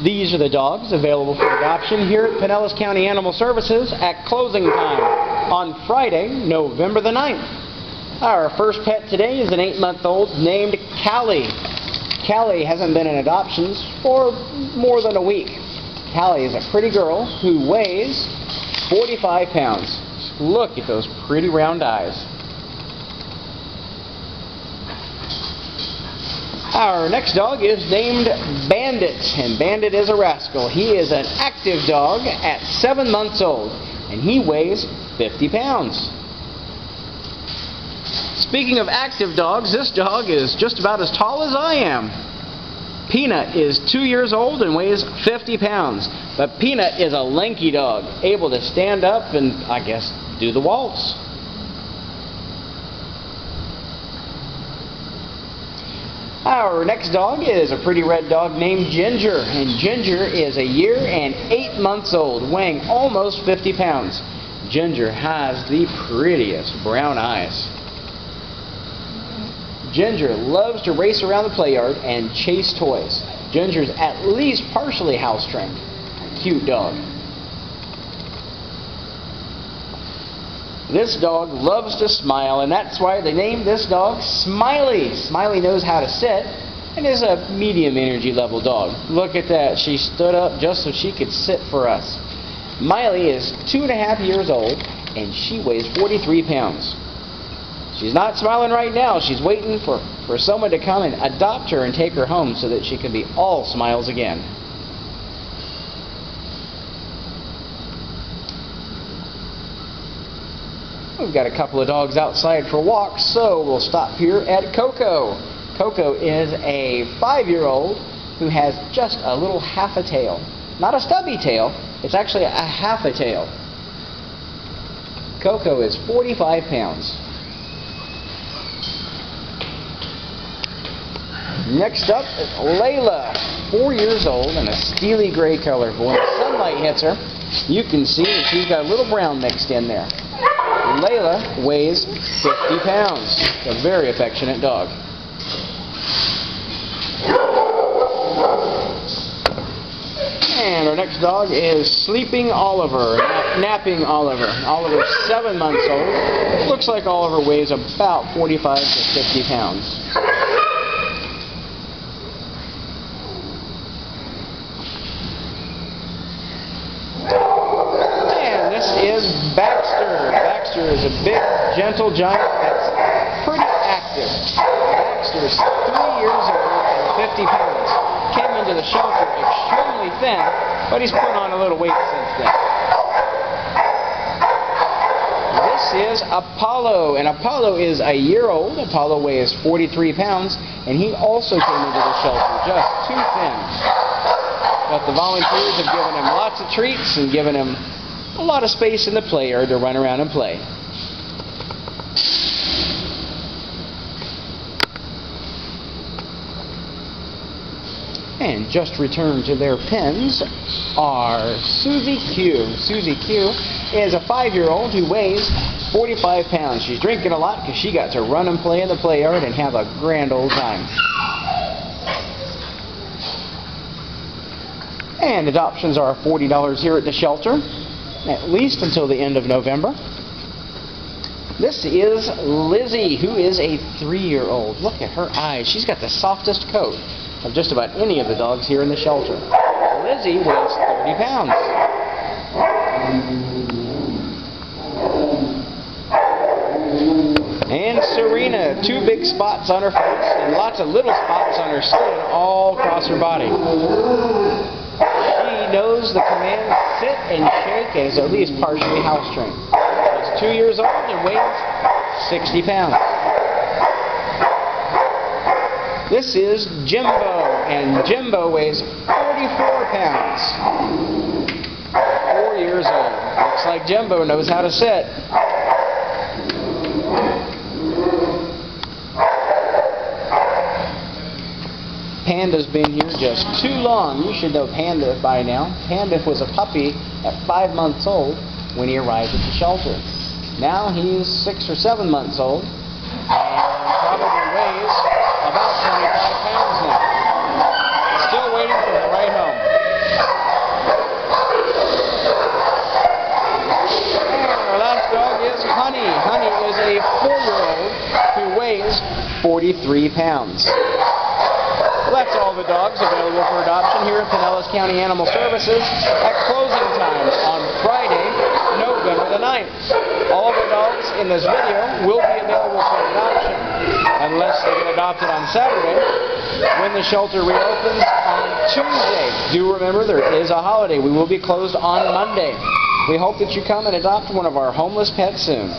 These are the dogs available for adoption here at Pinellas County Animal Services at closing time on Friday, November the 9th. Our first pet today is an 8-month-old named Callie. Callie hasn't been in adoptions for more than a week. Callie is a pretty girl who weighs 45 pounds. Look at those pretty round eyes. Our next dog is named Bandit, and Bandit is a rascal. He is an active dog at 7 months old, and he weighs 50 pounds. Speaking of active dogs, this dog is just about as tall as I am. Peanut is 2 years old and weighs 50 pounds, but Peanut is a lanky dog, able to stand up and, I guess, do the waltz. Our next dog is a pretty red dog named Ginger, and Ginger is a year and 8 months old, weighing almost 50 pounds. Ginger has the prettiest brown eyes. Ginger loves to race around the play yard and chase toys. Ginger's at least partially house trained. Cute dog. This dog loves to smile, and that's why they named this dog Smiley. Smiley knows how to sit and is a medium energy level dog. Look at that. She stood up just so she could sit for us. Miley is 2.5 years old, and she weighs 43 pounds. She's not smiling right now. She's waiting for someone to come and adopt her and take her home so that she can be all smiles again. We've got a couple of dogs outside for walks, so we'll stop here at Coco. Coco is a 5-year-old who has just a little half a tail. Not a stubby tail, it's actually a half a tail. Coco is 45 pounds. Next up is Layla, 4 years old and a steely gray color. When the sunlight hits her, you can see that she's got a little brown mixed in there. Layla weighs 50 pounds. A very affectionate dog. And our next dog is Sleeping Oliver, Napping Oliver. Oliver's 7 months old. Looks like Oliver weighs about 45 to 50 pounds. And this is Baxter. Baxter is a big, gentle giant that's pretty active. Baxter is 3 years old and 50 pounds. Came into the shelter extremely thin, but he's put on a little weight since then. This is Apollo, and Apollo is a year old. Apollo weighs 43 pounds, and he also came into the shelter just too thin. But the volunteers have given him lots of treats and given him a lot of space in the play yard to run around and play. And just returned to their pens are Susie Q. Susie Q is a 5-year-old who weighs 45 pounds. She's drinking a lot because she got to run and play in the play yard and have a grand old time. And adoptions are $40 here at the shelter, at least until the end of November. This is Lizzie, who is a 3-year-old. Look at her eyes. She's got the softest coat of just about any of the dogs here in the shelter. Lizzie weighs 30 pounds. And Serena, 2 big spots on her face and lots of little spots on her skin all across her body. She knows the command sit and shake and is at least partially house trained. She's 2 years old and weighs 60 pounds. This is Jimbo, and Jimbo weighs 44 pounds. 4 years old. Looks like Jimbo knows how to sit. Panda's been here just too long. You should know Panda by now. Panda was a puppy at 5 months old when he arrived at the shelter. Now he's 6 or 7 months old and probably weighs about 25 pounds now. Still waiting for the ride home. 43 pounds. Well, that's all the dogs available for adoption here at Pinellas County Animal Services at closing time on Friday, November the 9th. All the dogs in this video will be available for adoption unless they get adopted on Saturday when the shelter reopens on Tuesday. Do remember there is a holiday. We will be closed on Monday. We hope that you come and adopt one of our homeless pets soon.